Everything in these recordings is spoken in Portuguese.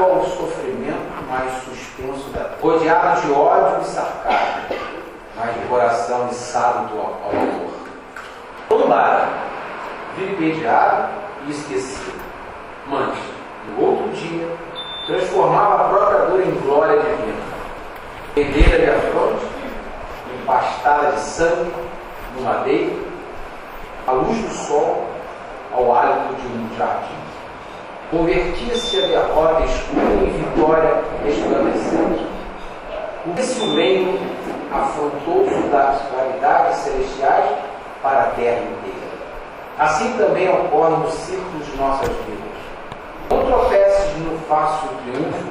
ao sofrimento, mas suspenso da rodeado de ódio e sarcasmo, mas de coração içado ao amor. Todo lado, vilipendiado e esquecido, mas, no outro dia, transformava a própria dor em glória divina. Pendeira-lhe a fronte, empastada de sangue, no madeiro, à luz do sol, ao hálito de um jardim. Convertia-se a derrota escura em vitória resplandecente. Esse reino afrontou-se das claridades celestiais para a terra inteira. Assim também ocorre no círculo de nossas vidas. Não tropeces no fácil triunfo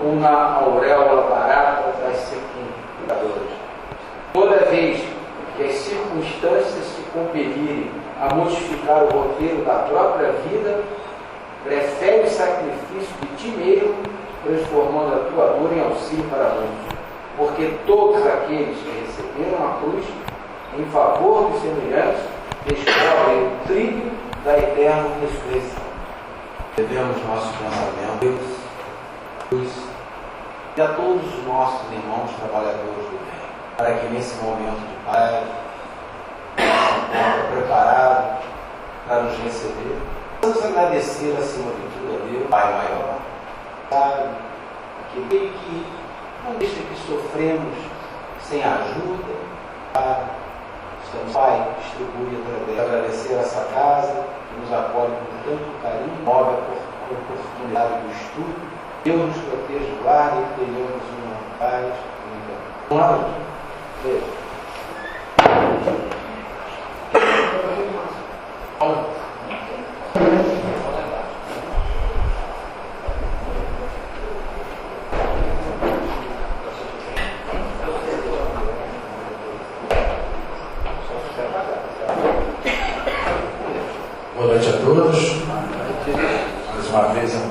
ou na auréola barata das circundadoras. Toda vez que as circunstâncias te compelirem a modificar o roteiro da própria vida, prefere o sacrifício de ti mesmo, transformando a tua dor em auxílio para muitos. Porque todos aqueles que receberam a cruz em favor dos semelhantes descobrem o trilho da eterna ressurreição. Devemos nosso pensamento a Deus e a todos os nossos irmãos trabalhadores do bem, para que nesse momento de paz nosso encontro preparado para nos receber. Vamos agradecer acima de tudo a Deus, Pai maior, sabe, que não deixa que sofremos sem ajuda, estamos, Pai, distribui através. Agradecer essa casa que nos acolhe com tanto carinho, nova oportunidade do estudo. Deus nos proteja, guarde e tenhamos uma paz. Um lado, boa noite a todos. Mais uma vez é um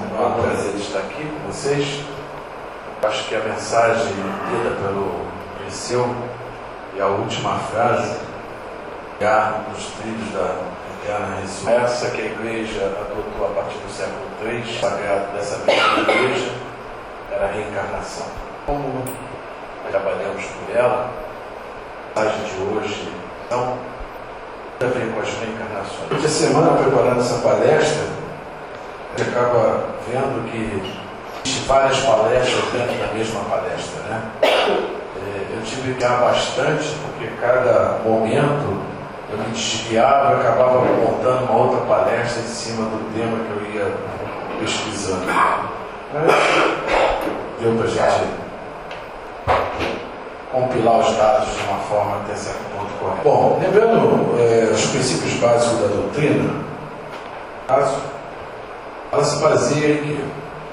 prazer estar aqui com vocês. Acho que a mensagem lida pelo Perseu e a última frase, nos trilhos da eterna ressurreição, essa que a igreja adotou a partir do século III, sagrado dessa mesma igreja, era a reencarnação. Como trabalhamos por ela, a mensagem de hoje não tem a ver com as reencarnações. Essa semana, preparando essa palestra, a gente acaba vendo que existe várias palestras dentro da mesma palestra, né? Eu tive que ir bastante, porque cada momento eu me desviava e acabava montando uma outra palestra em cima do tema que eu ia pesquisando. Mas deu para a gente compilar os dados de uma forma até certo ponto correta. Bom, lembrando os princípios básicos da doutrina, ela se baseia em que,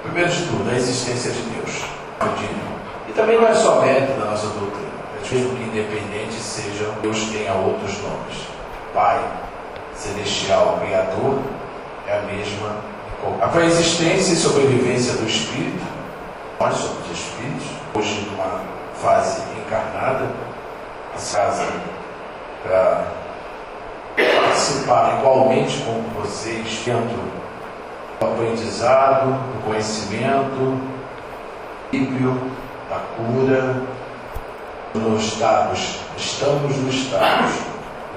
primeiro de tudo, a existência de Deus. E também não é só mérito da nossa doutrina, mesmo que independente sejam, Deus tenha outros nomes. Pai, Celestial, Criador, é a mesma. A coexistência e sobrevivência do Espírito, nós somos espíritos, hoje numa fase encarnada, a casa para participar igualmente com vocês dentro do aprendizado, do conhecimento, do da cura, estamos no status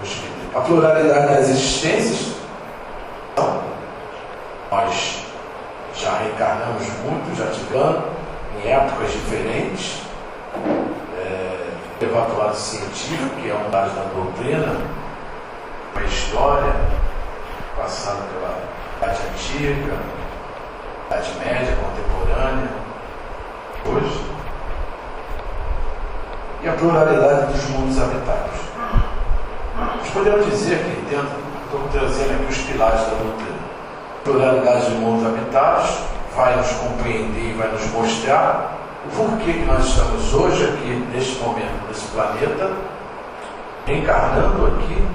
do Espírito. A pluralidade das existências, então, nós já reencarnamos muito, já tivemos em épocas diferentes, levar para o lado científico, que é um lado da doutrina, a história, passando pela Idade Antiga, Idade Média, contemporânea, hoje, e a pluralidade dos mundos habitados. Nós podemos dizer que dentro, estou trazendo aqui os pilares da doutrina. A pluralidade de mundos habitados vai nos compreender e vai nos mostrar o porquê que nós estamos hoje aqui, neste momento, nesse planeta, encarnando aqui,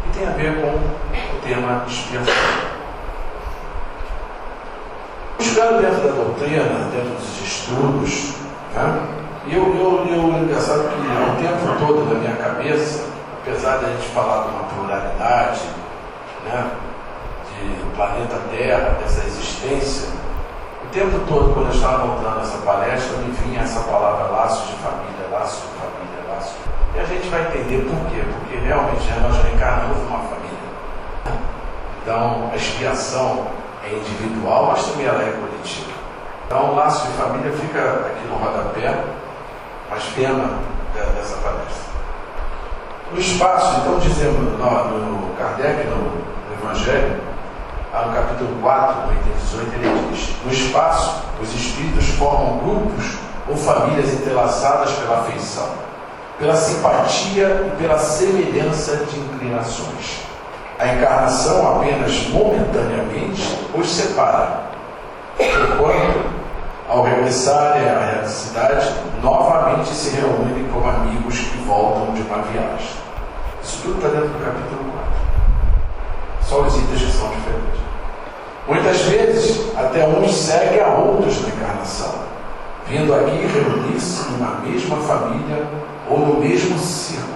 e tem a ver com o tema expiação. Buscando dentro da doutrina, dentro dos estudos, né? E eu engraçado que o tempo todo na minha cabeça, apesar de a gente falar de uma pluralidade, né, do planeta Terra, dessa existência, O tempo todo, quando eu estava montando essa palestra, me vinha essa palavra laços de família, laços de família, laços. E a gente vai entender por quê. Porque realmente nós reencarnamos numa família. Então, a expiação é individual, mas também ela é coletiva. Então, o laço de família fica aqui no rodapé, mas tema dessa palestra. No espaço, então, dizemos no Kardec, no Evangelho, no capítulo 4, no item 18, ele diz: no espaço, os espíritos formam grupos ou famílias entrelaçadas pela afeição, pela simpatia e pela semelhança de inclinações. A encarnação apenas momentaneamente os separa, enquanto, ao regressarem à erradicidade, novamente se reúnem como amigos que voltam de uma viagem. Isso tudo está dentro do capítulo 4. Só os itens que são diferentes. Muitas vezes, até uns seguem a outros na encarnação, vindo aqui reunir-se numa mesma família ou no mesmo círculo,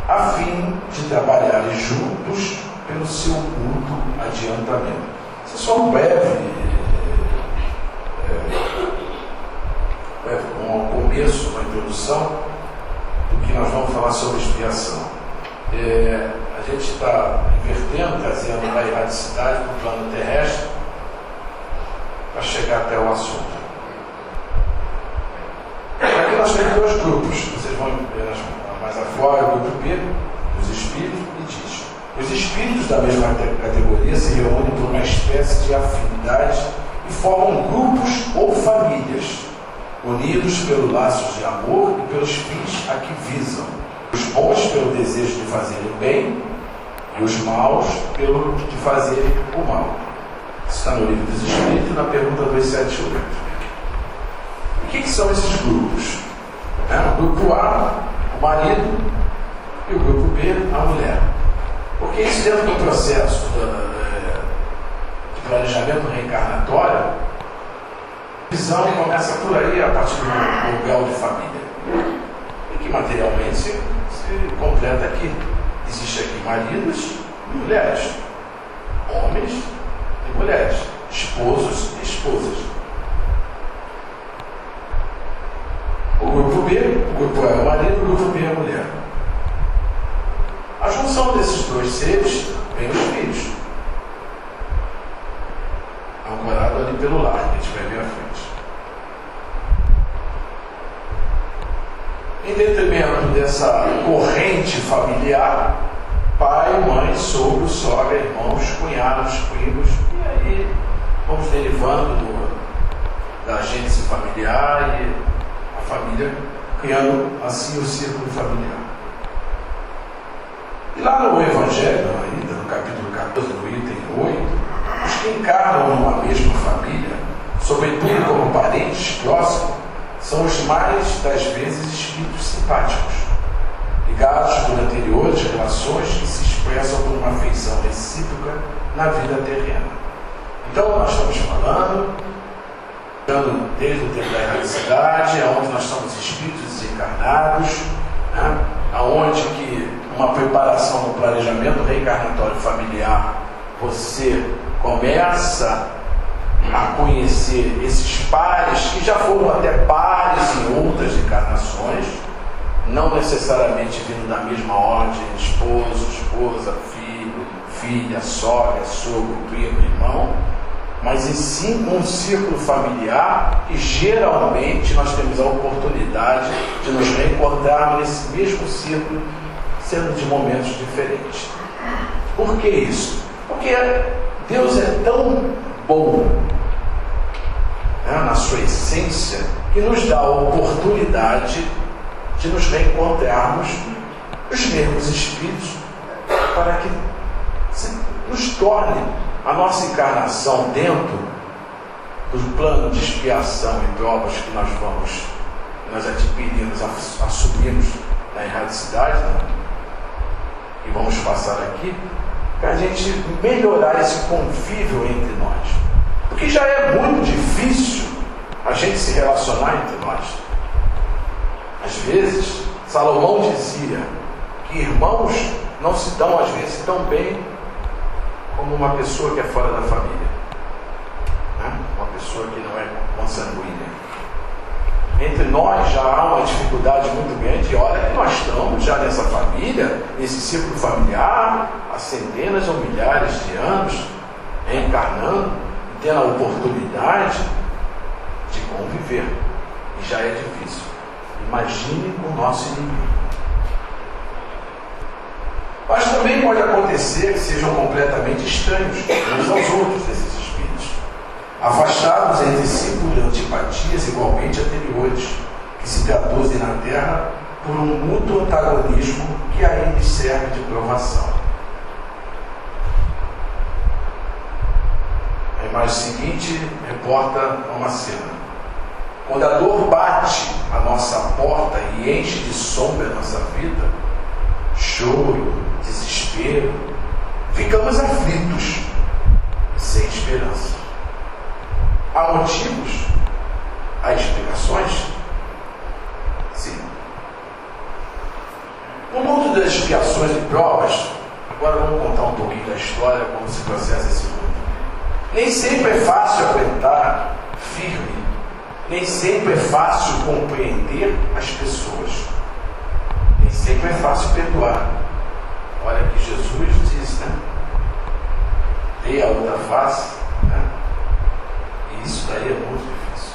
a fim de trabalharem juntos pelo seu mútuo adiantamento. Isso é só um breve um começo, uma introdução do que nós vamos falar sobre expiação. A gente está invertendo, trazendo a erradicidade para o plano terrestre para chegar até o assunto. Aqui nós temos dois grupos, vocês vão ver mais afora, o grupo B, os espíritos, e diz: os espíritos da mesma categoria se reúnem por uma espécie de afinidade e formam grupos ou famílias, unidos pelo laço de amor e pelos fins a que visam. Os bons pelo desejo de fazerem o bem e os maus pelo de fazerem o mal. Isso está no Livro dos Espíritos, na pergunta 278. O que são esses grupos? O grupo A, o marido, e o grupo B, a mulher. Porque isso dentro do processo de planejamento reencarnatório, a visão começa por aí, a partir do lugar de família. E que materialmente se completa aqui. Existe aqui maridos e mulheres, homens e mulheres, esposos e esposas. O grupo B, o grupo A é o marido, o grupo B é a mulher. A junção desses dois seres vem os filhos, ancorado ali pelo lar, que a gente vai ver à frente. Em detrimento dessa corrente familiar, pai, mãe, sogro, sogra, irmãos, cunhados, primos, e aí vamos derivando da gênese familiar e a família, criando assim o círculo familiar. E lá no Evangelho, ainda no capítulo 14, no item 8, os que encarnam numa mesma família, sobretudo como parentes próximos, são os mais das vezes espíritos simpáticos, ligados por anteriores relações que se expressam por uma afeição recíproca na vida terrena. Então nós estamos falando desde o tempo da erradicidade, onde nós somos espíritos desencarnados, aonde que uma preparação no planejamento reencarnatório familiar, você começa a conhecer esses pares que já foram até pares em outras encarnações, não necessariamente vindo da mesma ordem, esposo, esposa, filho, filha, sogra, sogro, primo, irmão, mas em sim um círculo familiar que geralmente nós temos a oportunidade de nos reencontrarmos nesse mesmo círculo, sendo de momentos diferentes. Por que isso? Porque Deus é tão bom, na sua essência, que nos dá a oportunidade de nos reencontrarmos os mesmos espíritos, para que nos torne a nossa encarnação dentro do plano de expiação e provas que nós adquirimos, assumimos na erradicidade, e vamos passar aqui, para a gente melhorar esse convívio entre nós. Porque já é muito difícil a gente se relacionar entre nós. Às vezes, Salomão dizia que irmãos não se dão, às vezes, tão bem como uma pessoa que é fora da família. Uma pessoa que não é consanguínea. Entre nós já há uma dificuldade muito grande, e olha que nós estamos já nessa família, nesse círculo familiar, há centenas ou milhares de anos, reencarnando, e tendo a oportunidade de conviver. E já é difícil. Imagine com o nosso inimigo. Mas também pode acontecer que sejam completamente estranhos uns aos outros esses espíritos, afastados entre si por antipatias igualmente anteriores, que se traduzem na Terra por um mútuo antagonismo que a eles serve de provação. A imagem seguinte reporta uma cena. Quando a dor bate à nossa porta e enche de sombra a nossa vida, choro, desespero, ficamos aflitos, sem esperança. Há motivos? Há explicações? Sim. No mundo das expiações e provas, agora vamos contar um pouquinho da história, como se processa esse mundo. Nem sempre é fácil aguentar firme, nem sempre é fácil compreender as pessoas. Nem sempre é fácil perdoar. Olha que Jesus diz, né? Dê a outra face, né? E isso daí é muito difícil.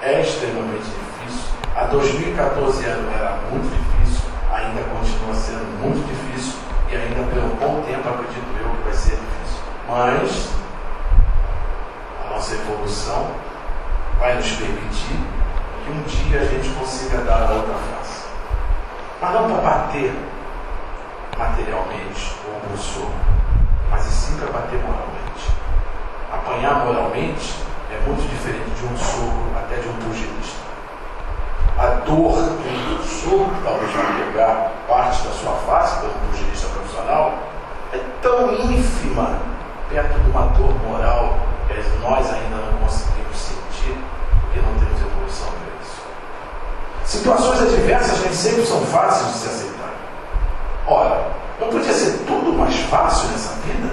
É extremamente difícil. Há 2014 anos era muito difícil, ainda continua sendo muito difícil, e ainda por um bom tempo acredito eu que vai ser difícil. Mas a nossa evolução vai nos permitir que um dia a gente consiga dar a outra face. Mas não para bater materialmente ou por soco, mas e sim para bater moralmente. Apanhar moralmente é muito diferente de um soco, até de um pugilista. A dor de um soco, talvez vai pegar parte da sua face, como um pugilista profissional, é tão ínfima perto de uma dor moral que nós ainda não conseguimos sentir, porque não temos evolução para isso. Situações adversas nem sempre são fáceis de se aceitar. Ora, não podia ser tudo mais fácil nessa vida?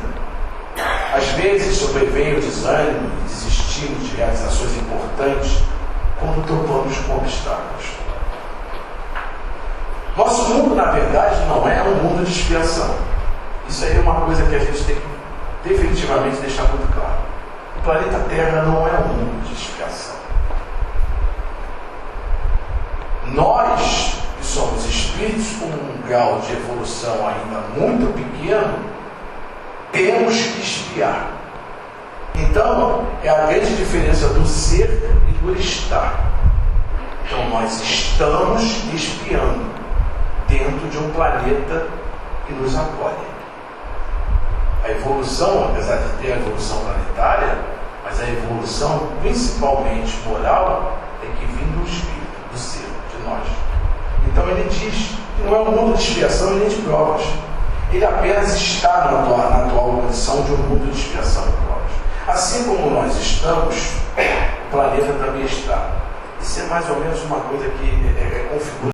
Às vezes sobrevém o desânimo e desistimos de realizações importantes quando topamos com obstáculos. Nosso mundo, na verdade, não é um mundo de expiação. Isso aí é uma coisa que a gente tem que definitivamente deixar muito claro. O planeta Terra não é um mundo de expiação. Nós, que somos espíritos com um grau de evolução ainda muito pequeno, temos que expiar. Então, é a grande diferença do ser e do estar. Então, nós estamos expiando dentro de um planeta que nos acolhe. A evolução, apesar de ter a evolução planetária, mas a evolução principalmente moral tem que vir do espírito, do ser, de nós. Então ele diz que não é um mundo de expiação e nem de provas. Ele apenas está na atual condição de um mundo de expiação e provas. Assim como nós estamos, o planeta também está. Isso é mais ou menos uma coisa que configura